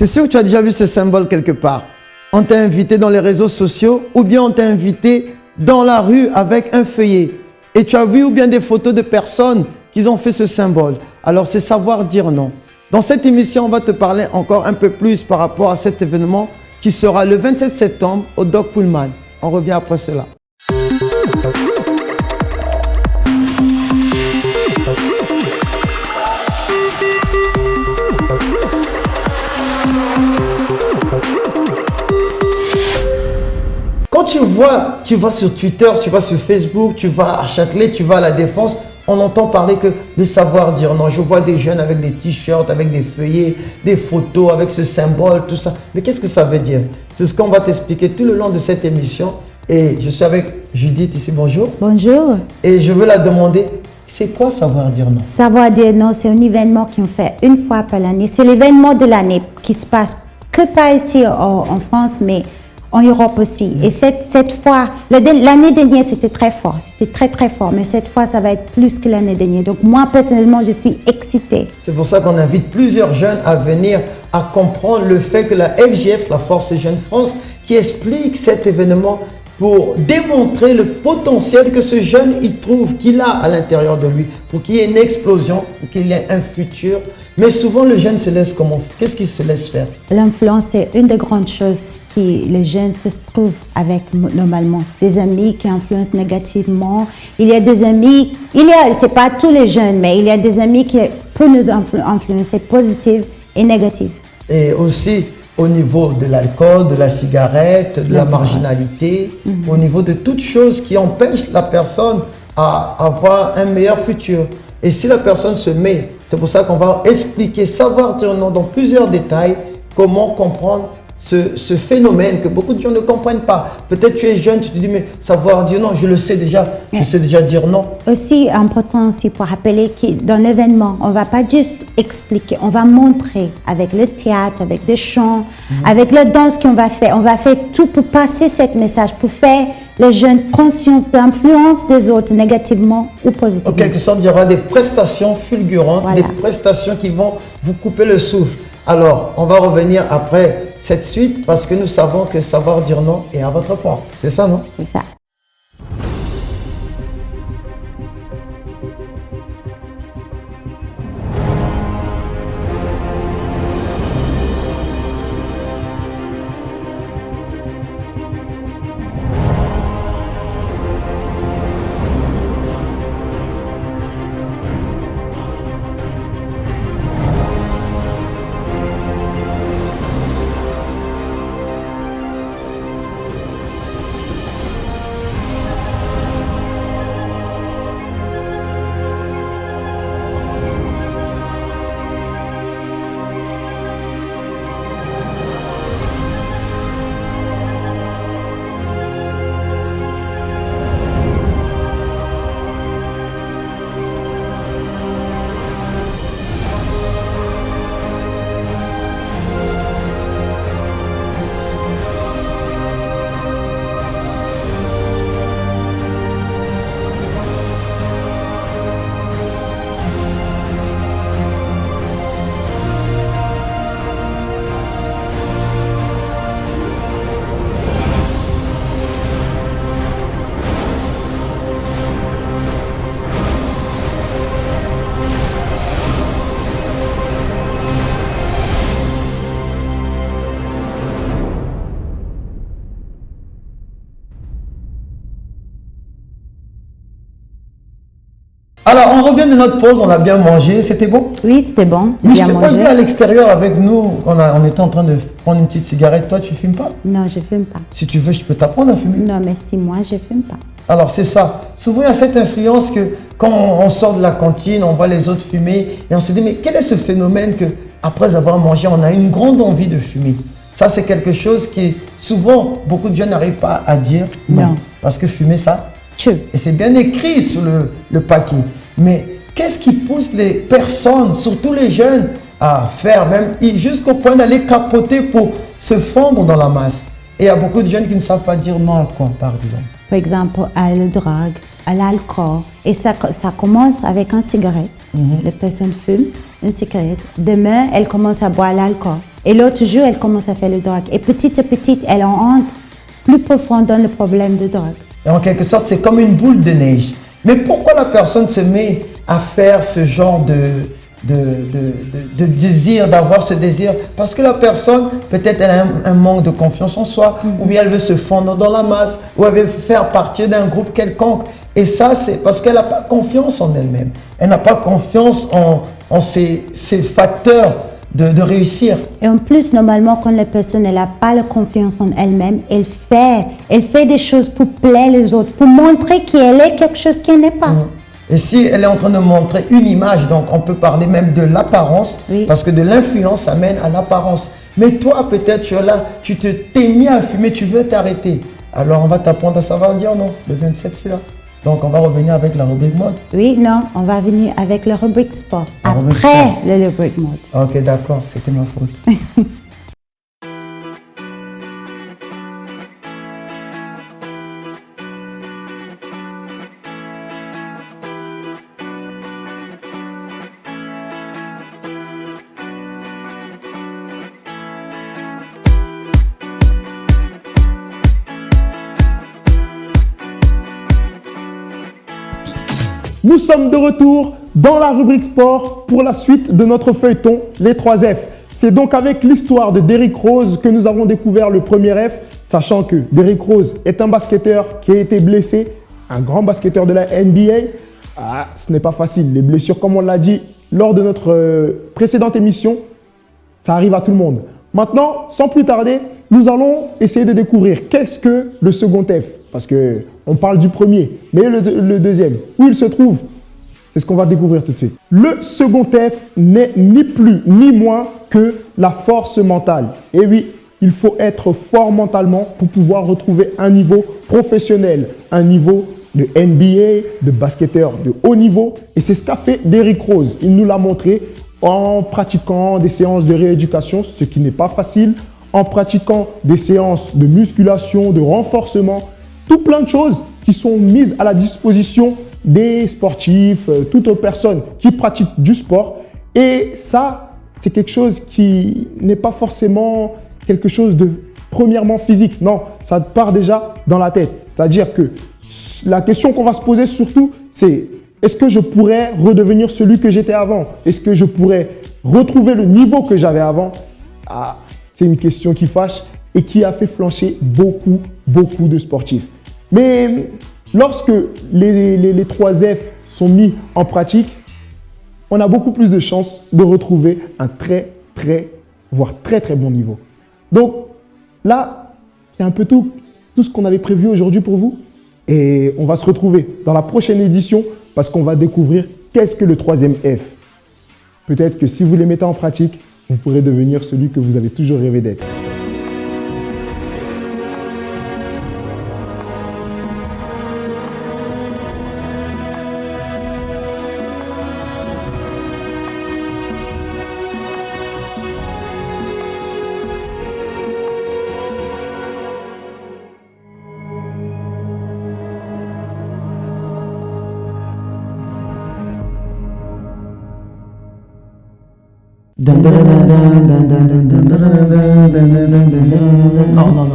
C'est sûr que tu as déjà vu ce symbole quelque part. On t'a invité dans les réseaux sociaux ou bien on t'a invité dans la rue avec un feuillet. Et tu as vu ou bien des photos de personnes qui ont fait ce symbole. Alors c'est savoir dire non. Dans cette émission, on va te parler encore un peu plus par rapport à cet événement qui sera le 27 septembre au Doc Pullman. On revient après cela. Quand tu vas sur Twitter, tu vas sur Facebook, tu vas à Châtelet, tu vas à La Défense, on entend parler que de savoir dire non. Je vois des jeunes avec des t-shirts, avec des feuillets, des photos, avec ce symbole, tout ça. Mais qu'est-ce que ça veut dire? C'est ce qu'on va t'expliquer tout le long de cette émission. Et je suis avec Judith ici, bonjour. Bonjour. Et je veux la demander, c'est quoi savoir dire non? Savoir dire non, c'est un événement qu'on fait une fois par l'année. C'est l'événement de l'année qui se passe que pas ici en France, mais en Europe aussi. Et cette fois, l'année dernière, c'était très fort. C'était très fort. Mais cette fois, ça va être plus que l'année dernière. Donc, moi, personnellement, je suis excitée. C'est pour ça qu'on invite plusieurs jeunes à venir à comprendre le fait que la FJF, la Force Jeune France, qui explique cet événement pour démontrer le potentiel que ce jeune, il trouve qu'il a à l'intérieur de lui, pour qu'il y ait une explosion, pour qu'il y ait un futur. Mais souvent, le jeune se laisse comment? Qu'est-ce qu'il se laisse faire? L'influence, c'est une des grandes choses qui les jeunes se trouvent avec normalement. Des amis qui influencent négativement. Il y a des amis, c'est pas tous les jeunes, mais il y a des amis qui peuvent nous influencer positifs et négatifs. Et aussi, au niveau de l'alcool, de la cigarette, de la marginalité, au niveau de toutes choses qui empêchent la personne à avoir un meilleur futur. Et si la personne se met, c'est pour ça qu'on va expliquer, savoir dire non dans plusieurs détails, comment comprendre ce phénomène que beaucoup de gens ne comprennent pas. Peut-être tu es jeune, tu te dis, mais savoir dire non, je le sais déjà, je sais déjà dire non. Aussi important aussi pour rappeler que dans l'événement, on ne va pas juste expliquer, on va montrer avec le théâtre, avec des chants, avec la danse qu'on va faire. On va faire tout pour passer ce message, pour faire les jeunes conscience de l'influence des autres négativement ou positivement. En quelque sorte, il y aura des prestations fulgurantes, des prestations qui vont vous couper le souffle. Alors, on va revenir après cette suite parce que nous savons que savoir dire non est à votre porte. C'est ça, non? C'est ça. Alors, on revient de notre pause, on a bien mangé, c'était bon? Oui, c'était bon. Mais je t'ai pas vu à l'extérieur avec nous, on était en train de prendre une petite cigarette. Toi, tu fumes pas? Non, je fume pas. Si tu veux, je peux t'apprendre à fumer. Non, mais si moi, je fume pas. Alors, c'est ça. Souvent, il y a cette influence que quand on sort de la cantine, on voit les autres fumer et on se dit, mais quel est ce phénomène que après avoir mangé, on a une grande envie de fumer? Ça, c'est quelque chose qui, souvent, beaucoup de jeunes n'arrivent pas à dire non. Parce que fumer, ça tue. Et c'est bien écrit sur le paquet. Mais qu'est-ce qui pousse les personnes, surtout les jeunes, à faire même jusqu'au point d'aller capoter pour se fondre dans la masse? Et il y a beaucoup de jeunes qui ne savent pas dire non à quoi, par exemple? Par exemple, à la drogue, à l'alcool. Et ça commence avec une cigarette. La personne fume une cigarette. Demain, elle commence à boire l'alcool. Et l'autre jour, elle commence à faire le drogue. Et petit à petit, elle entre plus profond dans le problème de drogue. Et en quelque sorte, c'est comme une boule de neige. Mais pourquoi la personne se met à faire ce genre de désir, d'avoir ce désir? Parce que la personne, peut-être elle a un manque de confiance en soi, ou bien elle veut se fondre dans la masse, ou elle veut faire partie d'un groupe quelconque. Et ça, c'est parce qu'elle n'a pas confiance en elle-même. Elle n'a pas confiance en ses facteurs de réussir. Et en plus, normalement, quand la personne n'a pas la confiance en elle-même, elle fait des choses pour plaire les autres, pour montrer qu'elle est quelque chose qu'elle n'est pas. Et si elle est en train de montrer une image, donc on peut parler même de l'apparence, parce que de l'influence amène à l'apparence. Mais toi, peut-être, tu es là, tu t'es mis à fumer, tu veux t'arrêter. Alors, on va t'apprendre à savoir dire non. Le 27, c'est là. Donc, on va revenir avec la rubrique mode. Oui, non, on va venir avec la rubrique sport. Après la rubrique mode. Ok, d'accord, c'était ma faute. Nous sommes de retour dans la rubrique sport pour la suite de notre feuilleton, les 3 F. C'est donc avec l'histoire de Derrick Rose que nous avons découvert le premier F, sachant que Derrick Rose est un basketteur qui a été blessé, un grand basketteur de la NBA. Ce n'est pas facile, les blessures, comme on l'a dit lors de notre précédente émission, ça arrive à tout le monde. Maintenant, sans plus tarder, nous allons essayer de découvrir qu'est-ce que le second F. Parce qu'on parle du premier, mais le deuxième, où il se trouve, c'est ce qu'on va découvrir tout de suite. Le second F n'est ni plus ni moins que la force mentale. Et oui, il faut être fort mentalement pour pouvoir retrouver un niveau professionnel, un niveau de NBA, de basketteur de haut niveau. Et c'est ce qu'a fait Derrick Rose. Il nous l'a montré en pratiquant des séances de rééducation, ce qui n'est pas facile, en pratiquant des séances de musculation, de renforcement, tout plein de choses qui sont mises à la disposition des sportifs, toute personne qui pratique du sport. Et ça, c'est quelque chose qui n'est pas forcément quelque chose de premièrement physique. Non, ça part déjà dans la tête. C'est-à-dire que la question qu'on va se poser surtout, c'est est-ce que je pourrais redevenir celui que j'étais avant? Est-ce que je pourrais retrouver le niveau que j'avais avant? C'est une question qui fâche et qui a fait flancher beaucoup de sportifs. Mais lorsque les 3 F sont mis en pratique, on a beaucoup plus de chances de retrouver un voire très bon niveau. Donc là, c'est un peu tout ce qu'on avait prévu aujourd'hui pour vous. Et on va se retrouver dans la prochaine édition parce qu'on va découvrir qu'est-ce que le 3e F. Peut-être que si vous les mettez en pratique, vous pourrez devenir celui que vous avez toujours rêvé d'être. Non.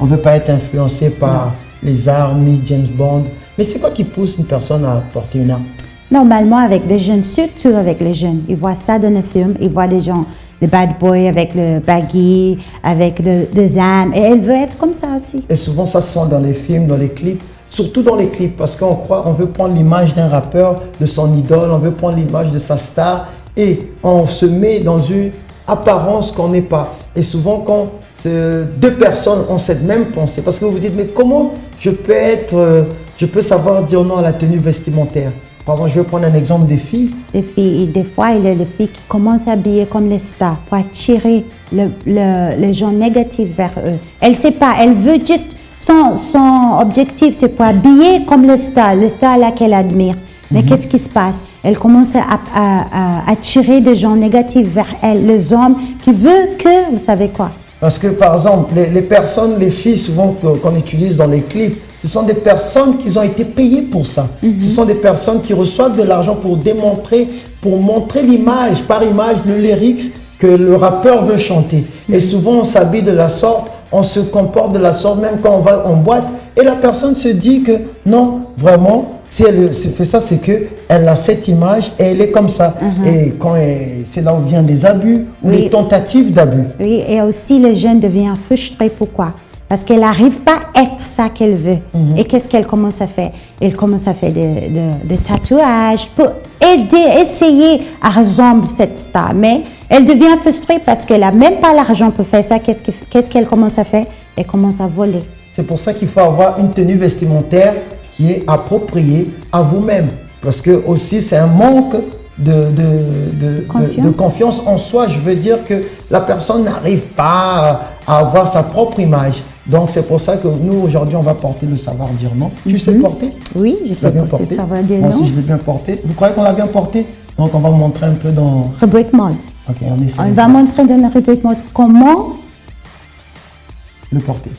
On ne veut pas être influencé par les armes, ni James Bond. Mais c'est quoi qui pousse une personne à porter une arme? Normalement, avec les jeunes, surtout avec les jeunes, ils voient ça dans les films, ils voient des gens, les bad boys avec le baggy, avec des armes, et elle veut être comme ça aussi. Et souvent, ça se sent dans les films, dans les clips. Surtout dans les clips, parce qu'on veut prendre l'image d'un rappeur, de son idole, on veut prendre l'image de sa star, et on se met dans une apparence qu'on n'est pas. Et souvent, quand deux personnes ont cette même pensée, parce que vous vous dites, mais comment je peux savoir dire non à la tenue vestimentaire? Par exemple, je vais prendre un exemple des filles. Les filles, des fois, il y a des filles qui commencent à habiller comme les stars pour attirer les gens négatifs vers eux. Elle ne sait pas, elle veut juste, son objectif, c'est pour habiller comme les stars là qu'elle admire. Mais qu'est-ce qui se passe? Elle commence à attirer des gens négatifs vers elle, les hommes qui veulent que, vous savez quoi? Parce que par exemple, les filles souvent qu'on utilise dans les clips, ce sont des personnes qui ont été payées pour ça. Ce sont des personnes qui reçoivent de l'argent pour montrer l'image, par image, le lyrics que le rappeur veut chanter. Et souvent, on s'habille de la sorte, on se comporte de la sorte, même quand on va en boîte. Et la personne se dit que non, vraiment, si elle fait ça, c'est qu'elle a cette image et elle est comme ça. Et c'est là où viennent les abus ou les tentatives d'abus. Oui, et aussi le jeune devient frustré. Pourquoi? Parce qu'elle n'arrive pas à être ça qu'elle veut. Et qu'est-ce qu'elle commence à faire? Elle commence à faire des tatouages pour aider, essayer à ressembler cette star. Mais elle devient frustrée parce qu'elle n'a même pas l'argent pour faire ça. Qu'est-ce qu'elle commence à faire? Elle commence à voler. C'est pour ça qu'il faut avoir une tenue vestimentaire qui est appropriée à vous-même. Parce que aussi, c'est un manque de confiance en soi. Je veux dire que la personne n'arrive pas à avoir sa propre image. Donc, c'est pour ça que nous, aujourd'hui, on va porter le savoir dire non. Tu sais porter? Oui, je sais porter le savoir dire non. Moi aussi, je l'ai bien porté. Vous croyez qu'on l'a bien porté? Donc, on va montrer un peu dans... Rubrique mode. Ok, on essaie. On va montrer dans la rubrique mode comment le porter.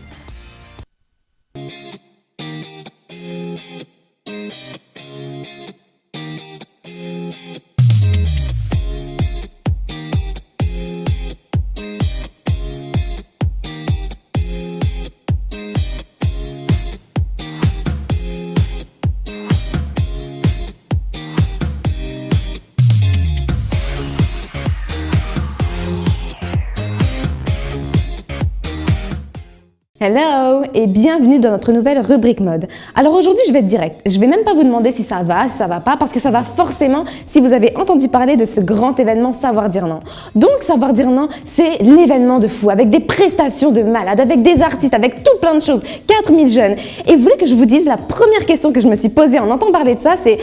Hello et bienvenue dans notre nouvelle rubrique mode. Alors aujourd'hui je vais être direct, je vais même pas vous demander si ça va pas parce que ça va forcément si vous avez entendu parler de ce grand événement Savoir dire non. Donc Savoir dire non c'est l'événement de fou avec des prestations de malades, avec des artistes, avec tout plein de choses, 4000 jeunes. Et vous voulez que je vous dise la première question que je me suis posée en entendant parler de ça c'est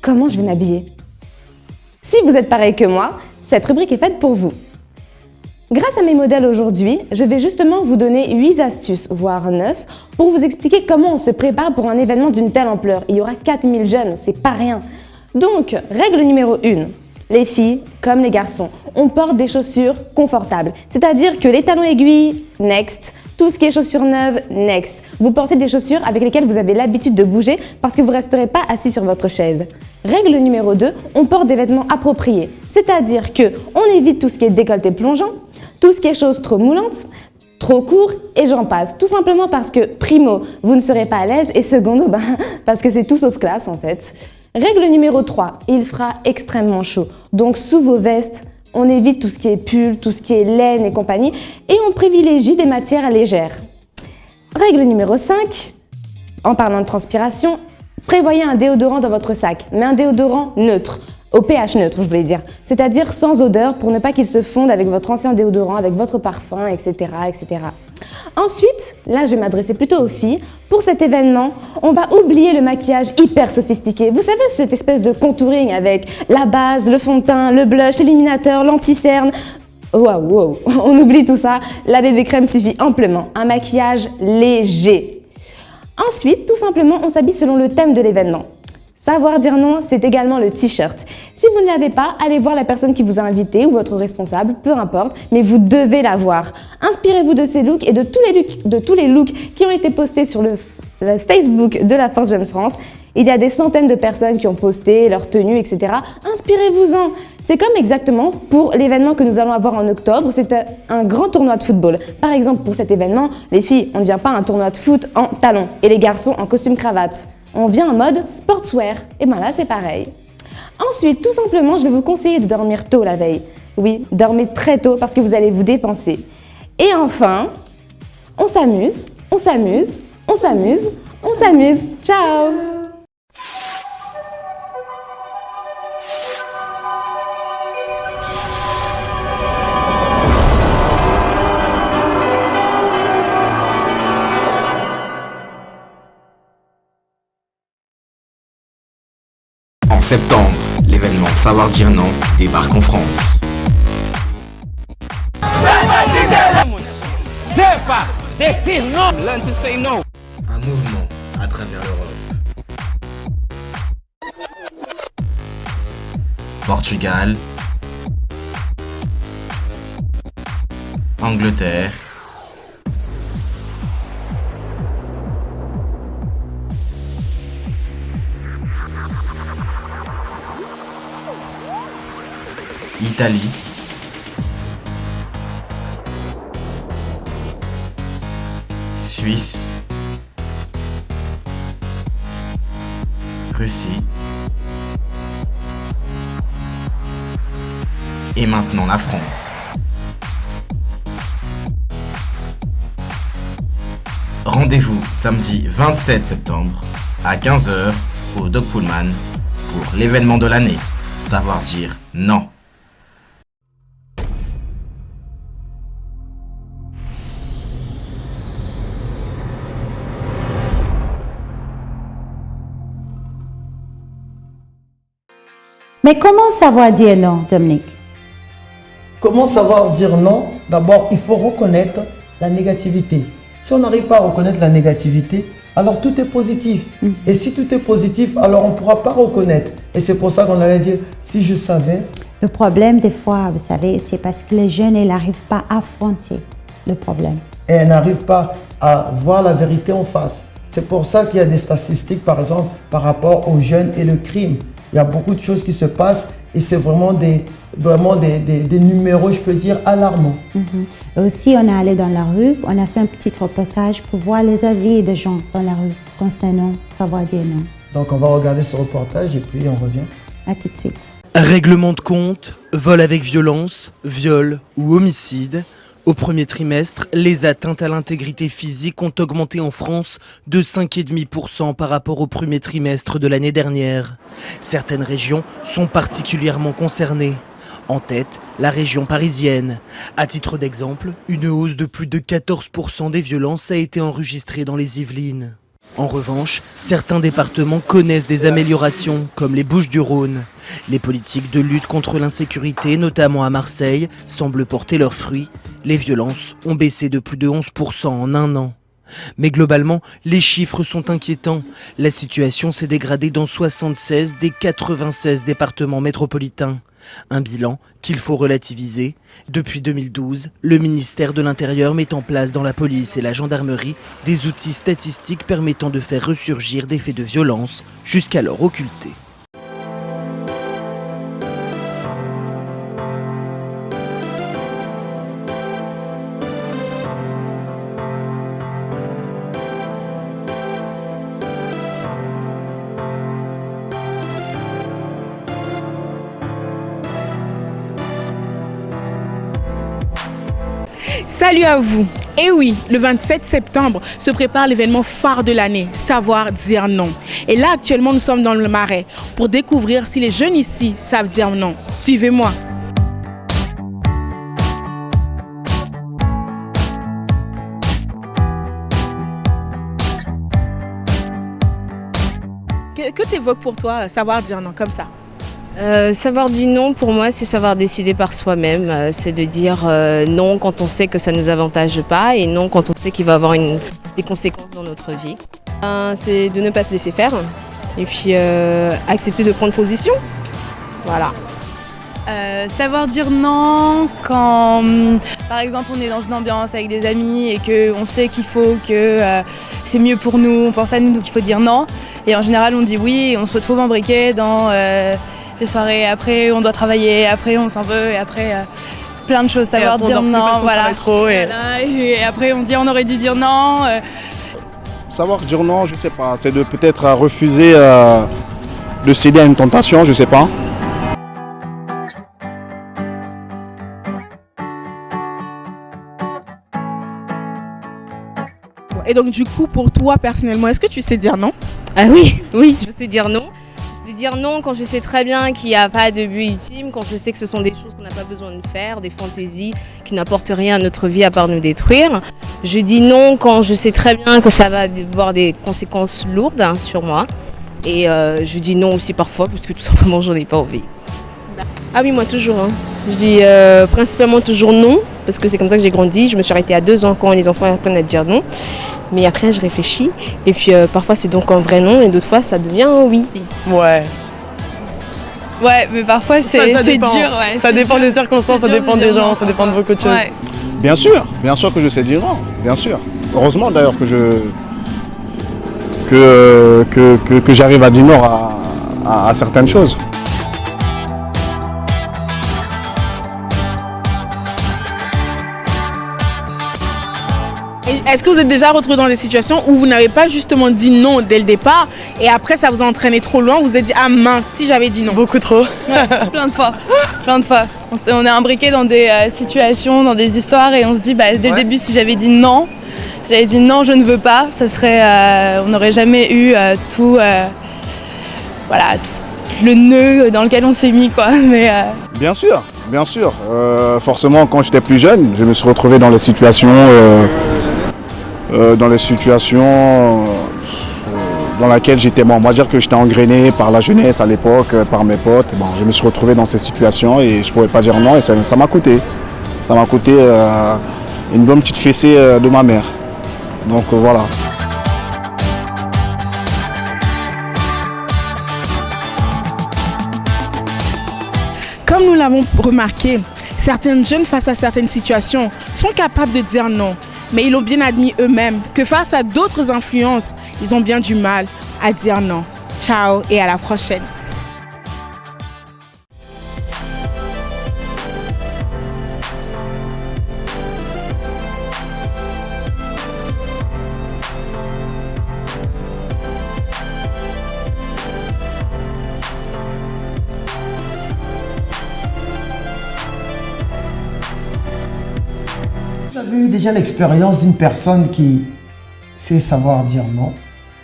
comment je vais m'habiller? Si vous êtes pareil que moi, cette rubrique est faite pour vous. Grâce à mes modèles aujourd'hui, je vais justement vous donner 8 astuces, voire 9, pour vous expliquer comment on se prépare pour un événement d'une telle ampleur. Il y aura 4000 jeunes, c'est pas rien. Donc, règle numéro 1. Les filles, comme les garçons, on porte des chaussures confortables. C'est-à-dire que les talons aiguilles, next. Tout ce qui est chaussures neuves, next. Vous portez des chaussures avec lesquelles vous avez l'habitude de bouger parce que vous ne resterez pas assis sur votre chaise. Règle numéro 2, on porte des vêtements appropriés. C'est-à-dire qu'on évite tout ce qui est décolleté plongeant, tout ce qui est choses trop moulantes, trop court et j'en passe. Tout simplement parce que, primo, vous ne serez pas à l'aise et secondo, parce que c'est tout sauf classe en fait. Règle numéro 3, il fera extrêmement chaud. Donc sous vos vestes, on évite tout ce qui est pull, tout ce qui est laine et compagnie et on privilégie des matières légères. Règle numéro 5, en parlant de transpiration, prévoyez un déodorant dans votre sac, mais un déodorant neutre. Au pH neutre, je voulais dire, c'est-à-dire sans odeur pour ne pas qu'il se fonde avec votre ancien déodorant, avec votre parfum, etc., etc. Ensuite, là je vais m'adresser plutôt aux filles. Pour cet événement, on va oublier le maquillage hyper sophistiqué. Vous savez, cette espèce de contouring avec la base, le fond de teint, le blush, l'illuminateur, l'anti-cerne. Wow, on oublie tout ça. La bébé crème suffit amplement. Un maquillage léger. Ensuite, tout simplement, on s'habille selon le thème de l'événement. Savoir dire non, c'est également le t-shirt. Si vous ne l'avez pas, allez voir la personne qui vous a invité ou votre responsable, peu importe, mais vous devez l'avoir. Inspirez-vous de ces looks et de tous les looks qui ont été postés sur le Facebook de la Force Jeune France. Il y a des centaines de personnes qui ont posté leurs tenues, etc. Inspirez-vous-en. C'est comme exactement pour l'événement que nous allons avoir en octobre, c'est un grand tournoi de football. Par exemple, pour cet événement, les filles, on ne vient pas à un tournoi de foot en talons et les garçons en costume cravate. On vient en mode sportswear, et ben là c'est pareil. Ensuite, tout simplement, je vais vous conseiller de dormir tôt la veille. Oui, dormez très tôt parce que vous allez vous dépenser. Et enfin, on s'amuse, on s'amuse, on s'amuse, on s'amuse. Ciao! En septembre, l'événement Savoir dire non débarque en France. Un mouvement à travers l'Europe. Portugal, Angleterre, Italie, Suisse, Russie et maintenant la France. Rendez-vous samedi 27 septembre à 15 h au Doc Pullman pour l'événement de l'année, savoir dire non. Mais comment savoir dire non, Dominique? Comment savoir dire non? D'abord, il faut reconnaître la négativité. Si on n'arrive pas à reconnaître la négativité, alors tout est positif. Et si tout est positif, alors on ne pourra pas reconnaître. Et c'est pour ça qu'on allait dire, si je savais... Le problème, des fois, vous savez, c'est parce que les jeunes, ils n'arrivent pas à affronter le problème. Et elles n'arrivent pas à voir la vérité en face. C'est pour ça qu'il y a des statistiques, par exemple, par rapport aux jeunes et le crime. Il y a beaucoup de choses qui se passent et c'est vraiment des numéros, je peux dire, alarmants. Et aussi, on est allé dans la rue, on a fait un petit reportage pour voir les avis des gens dans la rue concernant savoir dire non. Donc, on va regarder ce reportage et puis on revient. À tout de suite. Règlement de compte, vol avec violence, viol ou homicide. Au premier trimestre, les atteintes à l'intégrité physique ont augmenté en France de 5,5% par rapport au premier trimestre de l'année dernière. Certaines régions sont particulièrement concernées. En tête, la région parisienne. À titre d'exemple, une hausse de plus de 14% des violences a été enregistrée dans les Yvelines. En revanche, certains départements connaissent des améliorations, comme les Bouches-du-Rhône. Les politiques de lutte contre l'insécurité, notamment à Marseille, semblent porter leurs fruits. Les violences ont baissé de plus de 11% en un an. Mais globalement, les chiffres sont inquiétants. La situation s'est dégradée dans 76 des 96 départements métropolitains. Un bilan qu'il faut relativiser. Depuis 2012, le ministère de l'Intérieur met en place dans la police et la gendarmerie des outils statistiques permettant de faire ressurgir des faits de violence jusqu'alors occultés. Salut à vous. Et oui, le 27 septembre se prépare l'événement phare de l'année, savoir dire non. Et là, actuellement, nous sommes dans le Marais pour découvrir si les jeunes ici savent dire non. Suivez-moi. Que t'évoques pour toi savoir dire non comme ça? Savoir dire non, pour moi, c'est savoir décider par soi-même. C'est de dire non quand on sait que ça ne nous avantage pas et non quand on sait qu'il va avoir des conséquences dans notre vie. C'est de ne pas se laisser faire et puis accepter de prendre position. Voilà. Savoir dire non quand, par exemple, on est dans une ambiance avec des amis et qu'on sait qu'il faut que c'est mieux pour nous, on pense à nous, donc il faut dire non. Et en général, on dit oui et on se retrouve embriqué dans des soirées. Après, on doit travailler, après, on s'en veut et après, plein de choses. Savoir dire non, voilà. Et après, on dit on aurait dû dire non. Savoir dire non, je sais pas, c'est de peut-être refuser de céder à une tentation, je sais pas. Et donc du coup, pour toi personnellement, est-ce que tu sais dire non? Ah oui, je sais dire non. Je sais dire non quand je sais très bien qu'il n'y a pas de but ultime, quand je sais que ce sont des choses qu'on n'a pas besoin de faire, des fantaisies qui n'apportent rien à notre vie à part nous détruire. Je dis non quand je sais très bien que ça va avoir des conséquences lourdes sur moi. Et je dis non aussi parfois parce que tout simplement j'en ai pas envie. Ah oui, moi toujours. Je dis principalement toujours non, parce que c'est comme ça que j'ai grandi. Je me suis arrêtée à 2 ans quand les enfants apprennent à dire non. Mais après, je réfléchis. Et puis parfois, c'est donc un vrai non, et d'autres fois, ça devient un oui. Ouais, mais parfois, c'est dur. Ouais, ça dépend des circonstances, ça dépend des gens, ça dépend de beaucoup de choses. Ouais. Bien sûr que je sais dire non, bien sûr. Heureusement d'ailleurs que j'arrive à dire non à certaines choses. Est-ce que vous êtes déjà retrouvé dans des situations où vous n'avez pas justement dit non dès le départ et après ça vous a entraîné trop loin, vous vous êtes dit ah mince si j'avais dit non? Beaucoup trop. Ouais, plein de fois. On est imbriqué dans des situations, dans des histoires et on se dit dès le début si j'avais dit non je ne veux pas, ça serait, on n'aurait jamais eu tout le nœud dans lequel on s'est mis quoi. Mais, Bien sûr. Forcément, quand j'étais plus jeune, je me suis retrouvé dans les situations, dans laquelle j'étais, on va dire que j'étais engrainé par la jeunesse à l'époque, par mes potes. Bon, je me suis retrouvé dans ces situations et je ne pouvais pas dire non et ça m'a coûté. Ça m'a coûté une bonne petite fessée de ma mère. Donc voilà. Comme nous l'avons remarqué, certains jeunes face à certaines situations sont capables de dire non. Mais ils l'ont bien admis eux-mêmes que face à d'autres influences, ils ont bien du mal à dire non. Ciao et à la prochaine. Vous avez eu déjà l'expérience d'une personne qui sait savoir dire non,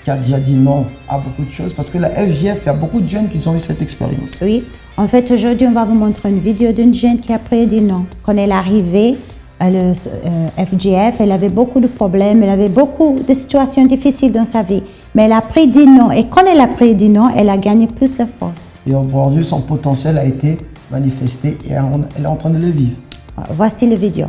qui a déjà dit non à beaucoup de choses, parce que la FGF, il y a beaucoup de jeunes qui ont eu cette expérience. Oui, en fait aujourd'hui on va vous montrer une vidéo d'une jeune qui après dit non. Quand elle est arrivée à le FGF, elle avait beaucoup de problèmes, elle avait beaucoup de situations difficiles dans sa vie, mais elle a pris dit non et quand elle a pris dit non, elle a gagné plus de force. Et aujourd'hui son potentiel a été manifesté et elle est en train de le vivre. Voici la vidéo.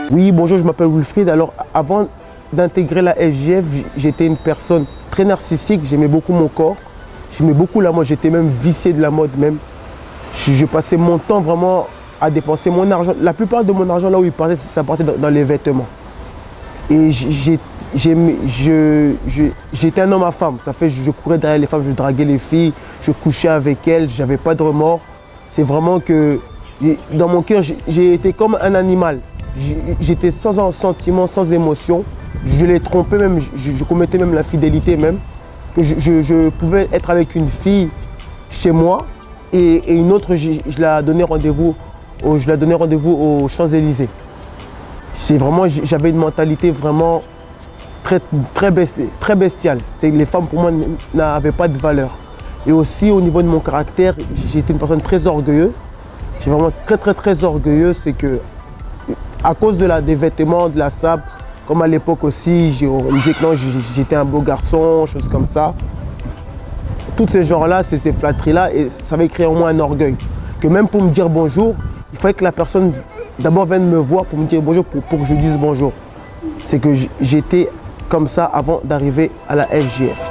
Oui, bonjour, je m'appelle Wilfried. Alors, avant d'intégrer la FGF, j'étais une personne très narcissique. J'aimais beaucoup mon corps. J'aimais beaucoup la mode. J'étais même vicié de la mode même. Je passais mon temps vraiment à dépenser mon argent. La plupart de mon argent, là où il partait, ça partait dans les vêtements. Et j'étais un homme à femme. Ça fait je courais derrière les femmes, je draguais les filles, je couchais avec elles, j'avais pas de remords. C'est vraiment que dans mon cœur, j'ai été comme un animal. J'étais sans sentiment, sans émotion. Je les trompais même, je commettais même l'infidélité même. Que je pouvais être avec une fille chez moi et une autre, je la donnais rendez-vous aux Champs-Élysées. J'avais une mentalité vraiment très bestiale. Les femmes pour moi n'avaient pas de valeur. Et aussi au niveau de mon caractère, j'étais une personne très orgueilleuse. J'étais vraiment très orgueilleux, c'est que à cause des vêtements, de la sable, comme à l'époque aussi, on me disait que non, j'étais un beau garçon, choses comme ça. Tous ces genres-là, ces flatteries-là, et ça avait créé en moi un orgueil. Que même pour me dire bonjour, il fallait que la personne d'abord vienne me voir pour me dire bonjour, pour que je dise bonjour. C'est que j'étais comme ça avant d'arriver à la FGF.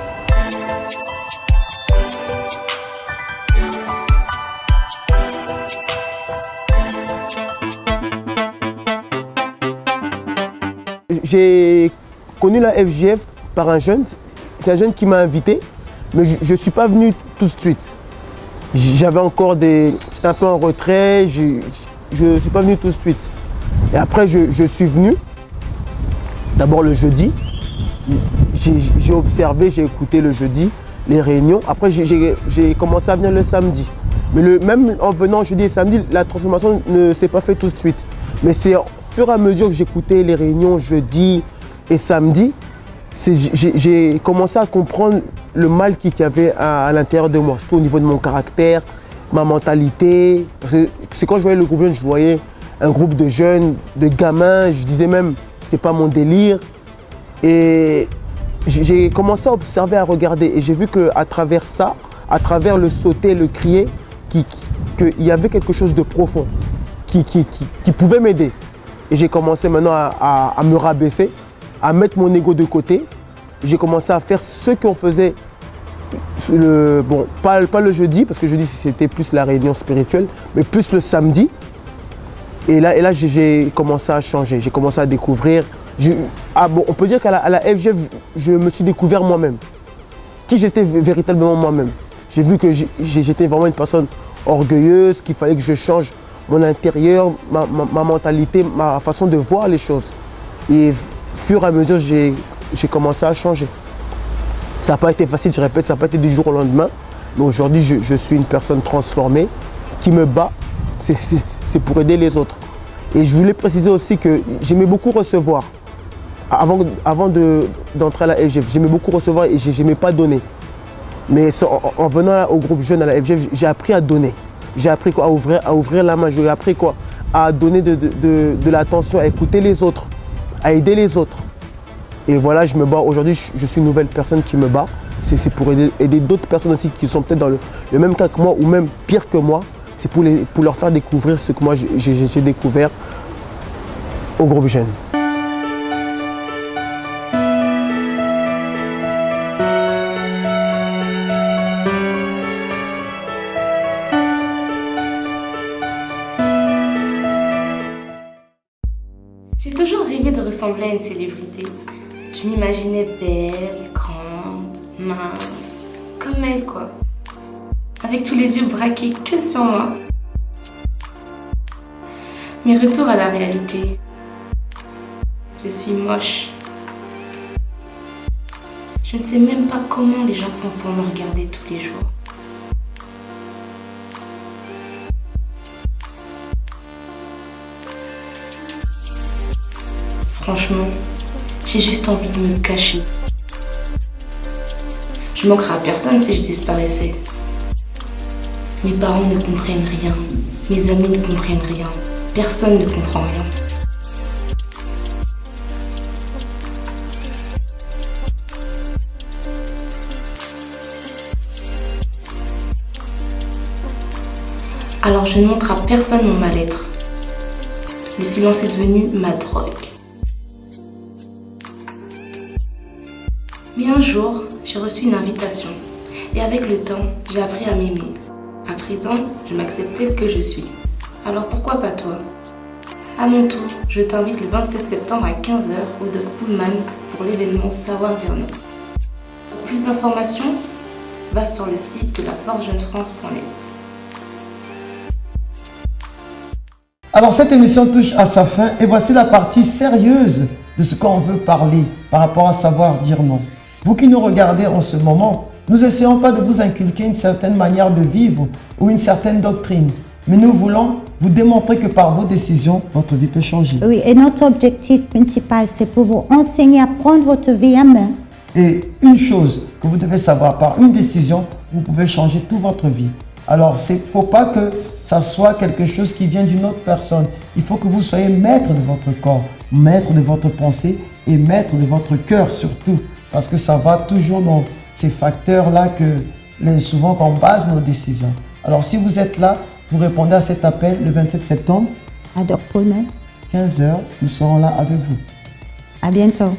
J'ai connu la FGF par un jeune, c'est un jeune qui m'a invité, mais je ne suis pas venu tout de suite. J'avais encore j'étais un peu en retrait, je ne suis pas venu tout de suite. Et après je suis venu, d'abord le jeudi, j'ai observé, j'ai écouté le jeudi, les réunions. Après j'ai commencé à venir le samedi. Mais même en venant jeudi et samedi, la transformation ne s'est pas faite tout de suite. Mais c'est au fur et à mesure que j'écoutais les réunions jeudi et samedi, j'ai commencé à comprendre le mal qu'il y avait à l'intérieur de moi, surtout au niveau de mon caractère, ma mentalité. C'est quand je voyais le groupe jeune, je voyais un groupe de jeunes, de gamins, je disais même, c'est pas mon délire. Et j'ai commencé à observer, à regarder, et j'ai vu qu'à travers ça, à travers le sauter, le crier, qu'il y avait quelque chose de profond qui pouvait m'aider. Et j'ai commencé maintenant à me rabaisser, à mettre mon ego de côté. J'ai commencé à faire ce qu'on faisait, pas le jeudi, parce que jeudi c'était plus la réunion spirituelle, mais plus le samedi. Et là j'ai commencé à changer, j'ai commencé à découvrir. On peut dire qu'à la FGF, je me suis découvert moi-même. Qui j'étais véritablement moi-même. J'ai vu que j'étais vraiment une personne orgueilleuse, qu'il fallait que je change mon intérieur, ma mentalité, ma façon de voir les choses. Et au fur et à mesure, j'ai commencé à changer. Ça n'a pas été facile, je répète, ça n'a pas été du jour au lendemain. Mais aujourd'hui, je suis une personne transformée qui me bat. C'est pour aider les autres. Et je voulais préciser aussi que j'aimais beaucoup recevoir. Avant d'entrer à la FGF, j'aimais beaucoup recevoir et je n'aimais pas donner. Mais en venant au groupe jeune à la FGF, j'ai appris à donner. J'ai appris quoi, à ouvrir la main. J'ai appris quoi, à donner de l'attention, à écouter les autres, à aider les autres. Et voilà, je me bats. Aujourd'hui, je suis une nouvelle personne qui me bat. C'est pour aider d'autres personnes aussi qui sont peut-être dans le même cas que moi ou même pire que moi. C'est pour leur faire découvrir ce que moi j'ai découvert au groupe jeune. J'ai toujours rêvé de ressembler à une célébrité. Je m'imaginais belle, grande, mince, comme elle quoi. Avec tous les yeux braqués que sur moi. Mais retour à la réalité. Je suis moche. Je ne sais même pas comment les gens font pour me regarder tous les jours. Franchement, j'ai juste envie de me cacher. Je manquerais à personne si je disparaissais. Mes parents ne comprennent rien. Mes amis ne comprennent rien. Personne ne comprend rien. Alors je ne montre à personne mon mal-être. Le silence est devenu ma drogue. Mais un jour, j'ai reçu une invitation. Et avec le temps, j'ai appris à m'aimer. À présent, je m'accepte telle que je suis. Alors pourquoi pas toi? À mon tour, je t'invite le 27 septembre à 15h au Doc Pullman pour l'événement Savoir dire non. Pour plus d'informations, va sur le site de laforcejeunefrance.net. Alors cette émission touche à sa fin et voici la partie sérieuse de ce qu'on veut parler par rapport à savoir dire non. Vous qui nous regardez en ce moment, nous n'essayons pas de vous inculquer une certaine manière de vivre ou une certaine doctrine, mais nous voulons vous démontrer que par vos décisions, votre vie peut changer. Oui, et notre objectif principal, c'est pour vous enseigner à prendre votre vie en main. Et une chose que vous devez savoir, par une décision, vous pouvez changer toute votre vie. Alors, il ne faut pas que ça soit quelque chose qui vient d'une autre personne. Il faut que vous soyez maître de votre corps, maître de votre pensée et maître de votre cœur surtout. Parce que ça va toujours dans ces facteurs-là que souvent qu'on base nos décisions. Alors, si vous êtes là, vous répondez à cet appel le 27 septembre. À Doc Pullman. 15h, nous serons là avec vous. À bientôt.